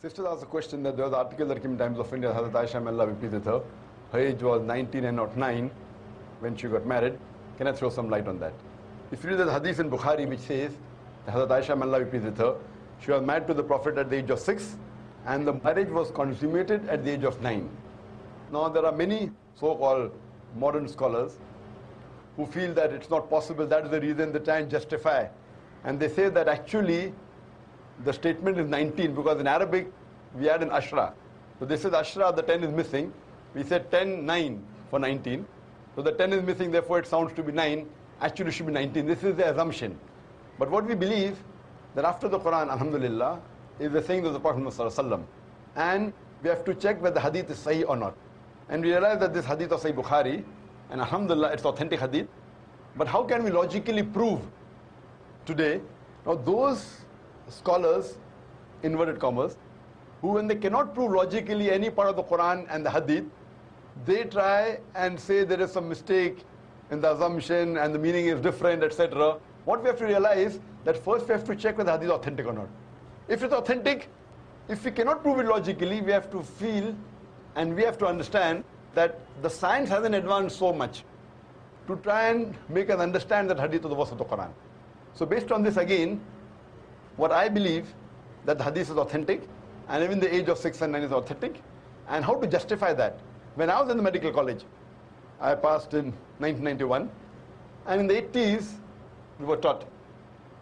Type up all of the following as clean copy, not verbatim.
Sisters asked a question that there was an article that came in Times of India, Hazrat Aisha, may Allah be pleased with her. Her age was 19 and not 9 when she got married. Can I throw some light on that? If you read the hadith in Bukhari which says that Hazrat Aisha, may Allah be pleased with her, she was married to the Prophet at the age of 6 and the marriage was consummated at the age of 9. Now there are many so-called modern scholars who feel that it's not possible, that is the reason they try and justify. And they say that actually the statement is 19 because in Arabic we add an ashra. So this is ashra, the 10 is missing. We said 10, 9 for 19. So the 10 is missing, therefore it sounds to be 9. Actually it should be 19. This is the assumption. But what we believe, that after the Qur'an, alhamdulillah, is the saying of the Prophet Muhammad. And we have to check whether the hadith is sahih or not. And we realize that this hadith of Sahih Bukhari, and alhamdulillah, it's authentic hadith. But how can we logically prove today? Now those scholars, inverted commas, who when they cannot prove logically any part of the Quran and the hadith, they try and say there is some mistake in the assumption and the meaning is different, etc. What we have to realize that first we have to check whether the hadith is authentic or not. If it's authentic, if we cannot prove it logically, we have to feel and we have to understand that the science hasn't advanced so much to try and make us understand that hadith of the verse of the Quran. So based on this again, what I believe that the hadith is authentic and even the age of 6 and 9 is authentic, and how to justify that. When I was in the medical college, I passed in 1991, and in the 80s we were taught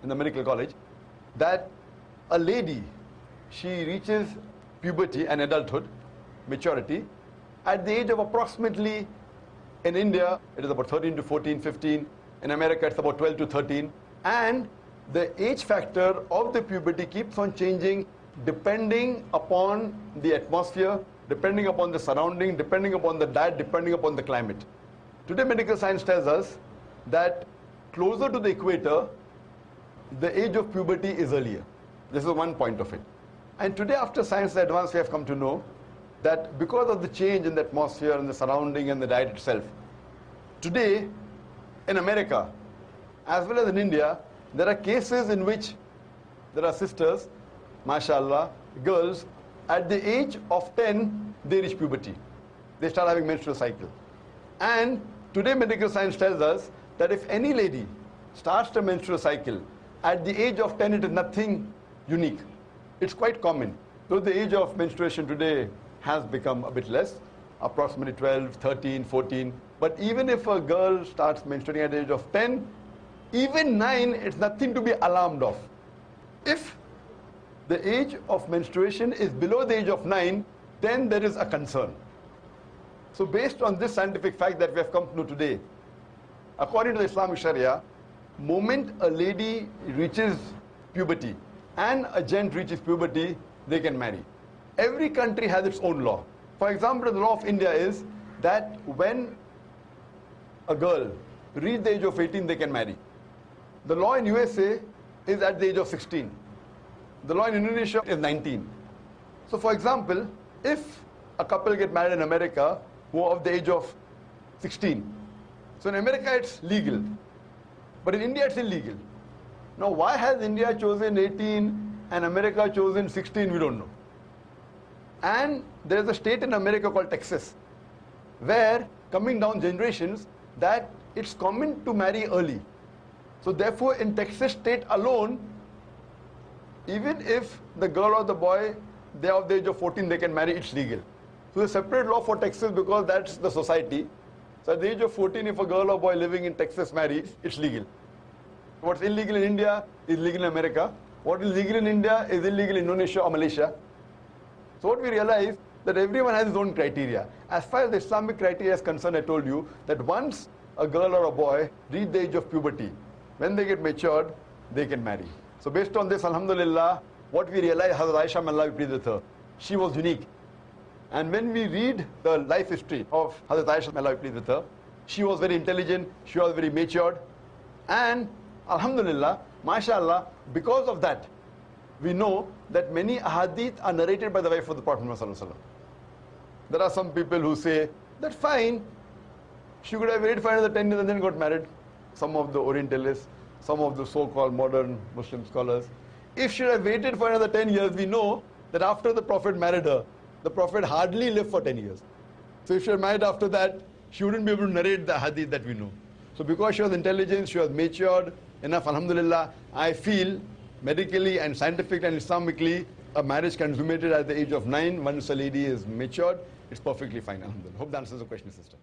in the medical college that a lady, she reaches puberty and adulthood, maturity, at the age of approximately, in India it is about 13 to 14, 15, in America it's about 12 to 13, and the age factor of the puberty keeps on changing depending upon the atmosphere, depending upon the surrounding, depending upon the diet, depending upon the climate. Today medical science tells us that closer to the equator, the age of puberty is earlier. This is one point of it. And today after science advance, we have come to know that because of the change in the atmosphere and the surrounding and the diet itself, today in America, as well as in India, there are cases in which there are sisters, mashallah, girls, at the age of 10, they reach puberty. They start having menstrual cycle. And today medical science tells us that if any lady starts the menstrual cycle, at the age of 10, it is nothing unique. It's quite common. Though the age of menstruation today has become a bit less, approximately 12, 13, 14. But even if a girl starts menstruating at the age of 10, even 9, it's nothing to be alarmed of. If the age of menstruation is below the age of 9, then there is a concern. So based on this scientific fact that we have come to know today, according to the Islamic Sharia, moment a lady reaches puberty and a gent reaches puberty, they can marry. Every country has its own law. For example, the law of India is that when a girl reaches the age of 18, they can marry. The law in USA is at the age of 16. The law in Indonesia is 19. So for example, if a couple get married in America who are of the age of 16, so in America it's legal, but in India it's illegal. Now why has India chosen 18 and America chosen 16, we don't know. And there is a state in America called Texas, where coming down generations, that it's common to marry early. So therefore in Texas state alone, even if the girl or the boy, they are of the age of 14, they can marry, it's legal. So there's a separate law for Texas because that's the society. So at the age of 14, if a girl or boy living in Texas marries, it's legal. What's illegal in India is legal in America. What is legal in India is illegal in Indonesia or Malaysia. So what we realize, that everyone has his own criteria. As far as the Islamic criteria is concerned, I told you that once a girl or a boy reach the age of puberty, when they get matured, they can marry. So based on this, alhamdulillah, what we realize, Hazrat Aisha, may Allah be pleased with her, she was unique. And when we read the life history of Hazrat Aisha, may Allah be pleased with her, she was very intelligent, she was very matured, and alhamdulillah, mashallah, because of that, we know that many ahadith are narrated by the wife of the Prophet Muhammad. There are some people who say, that's fine, she could have waited for another 10 years and then got married. Some of the Orientalists, some of the so-called modern Muslim scholars. If she had waited for another 10 years, we know that after the Prophet married her, the Prophet hardly lived for 10 years. So if she was married after that, she wouldn't be able to narrate the hadith that we know. So because she was intelligent, she was matured enough, alhamdulillah, I feel medically and scientifically and Islamically, a marriage consummated at the age of 9, once a lady is matured, it's perfectly fine, alhamdulillah. Hope that answers the question, sister.